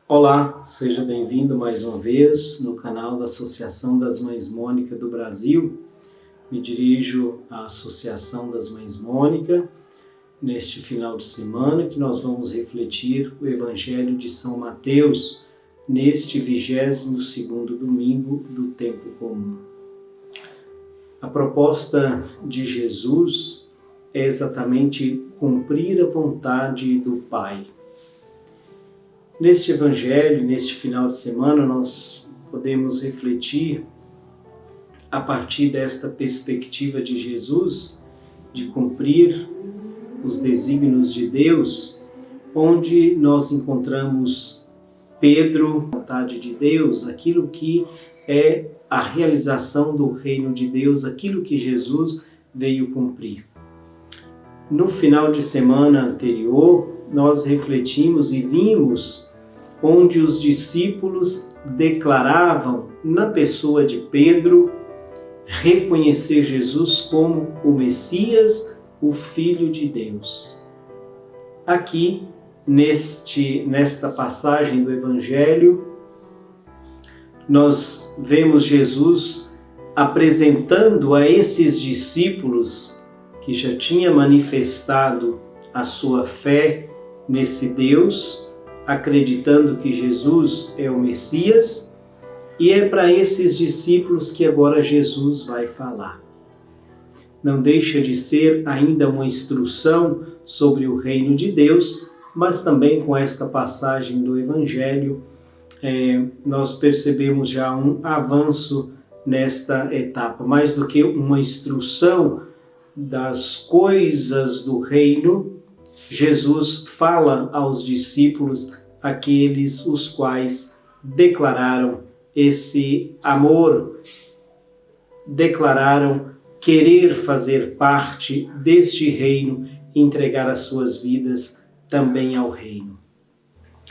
Olá, seja bem-vindo mais uma vez no canal da Associação das Mães Mônica do Brasil. Me dirijo à Associação das Mães Mônica neste final de semana que nós vamos refletir o Evangelho de São Mateus neste 22º domingo do tempo comum. A proposta de Jesus é exatamente cumprir a vontade do Pai. Neste Evangelho, neste final de semana, nós podemos refletir a partir desta perspectiva de Jesus, de cumprir os desígnios de Deus, onde nós encontramos Pedro, a vontade de Deus, aquilo que é a realização do reino de Deus, aquilo que Jesus veio cumprir. No final de semana anterior, nós refletimos e vimos onde os discípulos declaravam na pessoa de Pedro reconhecer Jesus como o Messias, o Filho de Deus. Aqui, nesta passagem do Evangelho, nós vemos Jesus apresentando a esses discípulos que já tinha manifestado a sua fé nesse Deus, acreditando que Jesus é o Messias, e é para esses discípulos que agora Jesus vai falar. Não deixa de ser ainda uma instrução sobre o reino de Deus, mas também com esta passagem do Evangelho, nós percebemos já um avanço nesta etapa. Mais do que uma instrução das coisas do reino, Jesus fala aos discípulos, aqueles os quais declararam esse amor, declararam querer fazer parte deste reino e entregar as suas vidas também ao reino.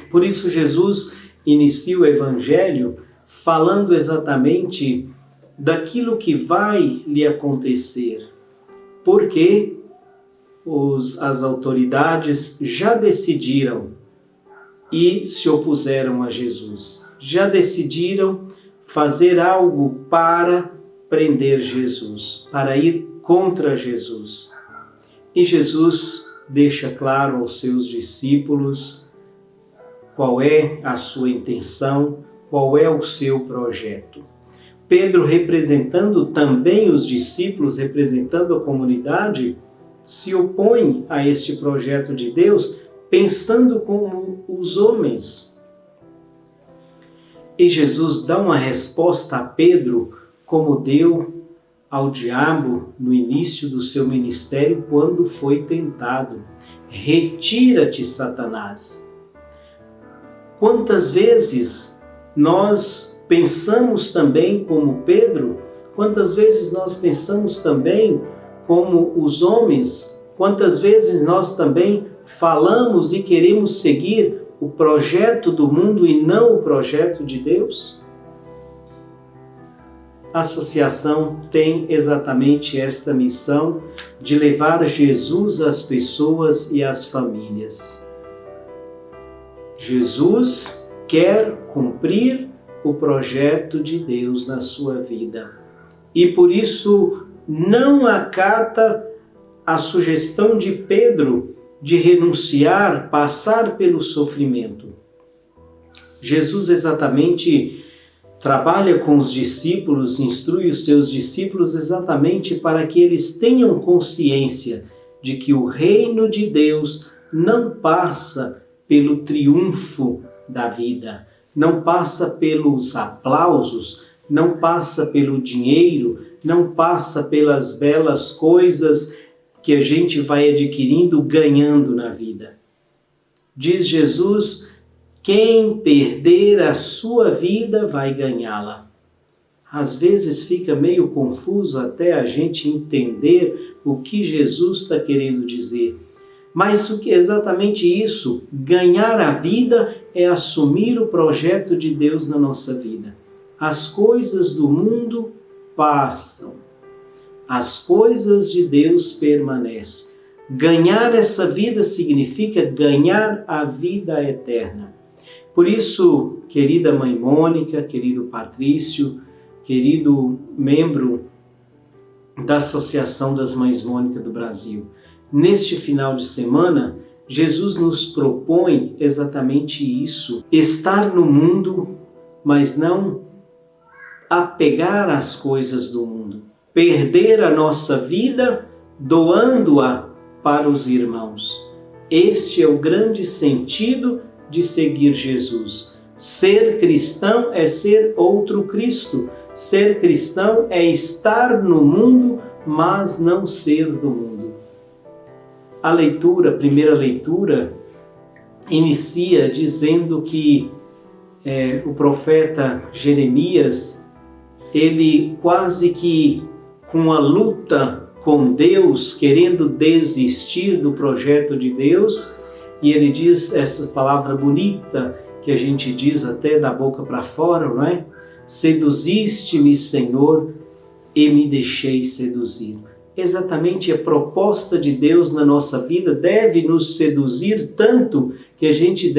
Por isso Jesus inicia o Evangelho falando exatamente daquilo que vai lhe acontecer, porque as autoridades já decidiram e se opuseram a Jesus. Já decidiram fazer algo para prender Jesus, para ir contra Jesus. E Jesus deixa claro aos seus discípulos qual é a sua intenção, qual é o seu projeto. Pedro, representando também os discípulos, representando a comunidade, se opõe a este projeto de Deus, pensando como os homens. E Jesus dá uma resposta a Pedro, como deu ao diabo no início do seu ministério, quando foi tentado. Retira-te, Satanás. Quantas vezes nós pensamos também como Pedro? Quantas vezes nós pensamos também como os homens? Quantas vezes nós também falamos e queremos seguir o projeto do mundo e não o projeto de Deus? A associação tem exatamente esta missão de levar Jesus às pessoas e às famílias. Jesus quer cumprir o projeto de Deus na sua vida e por isso não acata a sugestão de Pedro de renunciar, passar pelo sofrimento. Jesus exatamente trabalha com os discípulos, instrui os seus discípulos exatamente para que eles tenham consciência de que o reino de Deus não passa pelo triunfo da vida, não passa pelos aplausos, não passa pelo dinheiro, não passa pelas belas coisas que a gente vai adquirindo, ganhando na vida. Diz Jesus, quem perder a sua vida vai ganhá-la. Às vezes fica meio confuso até a gente entender o que Jesus está querendo dizer. Mas o que é exatamente isso? Ganhar a vida é assumir o projeto de Deus na nossa vida. As coisas do mundo passam. As coisas de Deus permanecem. Ganhar essa vida significa ganhar a vida eterna. Por isso, querida mãe Mônica, querido Patrício, querido membro da Associação das Mães Mônica do Brasil, neste final de semana, Jesus nos propõe exatamente isso: estar no mundo, mas não apegar às coisas do mundo, perder a nossa vida doando-a para os irmãos. Este é o grande sentido de seguir Jesus. Ser cristão é ser outro Cristo. Ser cristão é estar no mundo, mas não ser do mundo. A primeira leitura, inicia dizendo que o profeta Jeremias, ele quase que com a luta com Deus, querendo desistir do projeto de Deus, e ele diz essa palavra bonita que a gente diz até da boca para fora, não é? Seduziste-me, Senhor, e me deixei seduzir. Exatamente a proposta de Deus na nossa vida deve nos seduzir tanto que a gente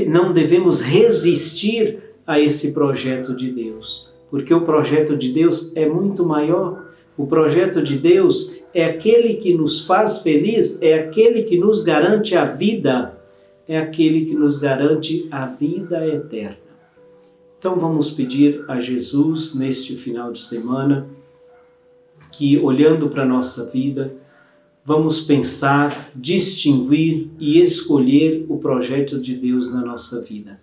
não devemos resistir a esse projeto de Deus, porque o projeto de Deus é muito maior. O projeto de Deus é aquele que nos faz feliz, é aquele que nos garante a vida, é aquele que nos garante a vida eterna. Então vamos pedir a Jesus neste final de semana que, olhando para a nossa vida, vamos pensar, distinguir e escolher o projeto de Deus na nossa vida.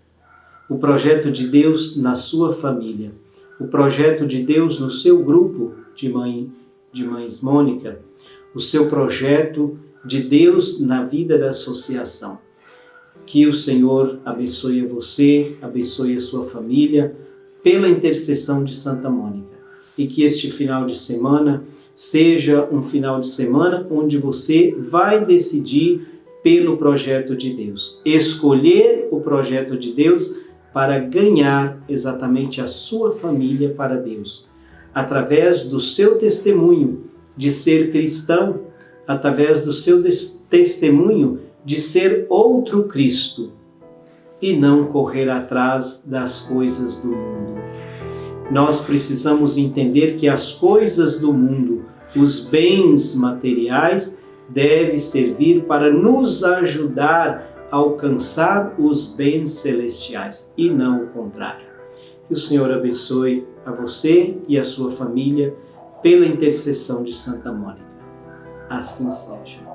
O projeto de Deus na sua família. O projeto de Deus no seu grupo de Mães Mônica. O seu projeto de Deus na vida da associação. Que o Senhor abençoe a você, abençoe a sua família, pela intercessão de Santa Mônica. E que este final de semana seja um final de semana onde você vai decidir pelo projeto de Deus. Escolher o projeto de Deus para ganhar exatamente a sua família para Deus. Através do seu testemunho de ser cristão, através do seu testemunho de ser outro Cristo e não correr atrás das coisas do mundo. Nós precisamos entender que as coisas do mundo, os bens materiais, devem servir para nos ajudar a alcançar os bens celestiais e não o contrário. Que o Senhor abençoe a você e a sua família pela intercessão de Santa Mônica. Assim seja.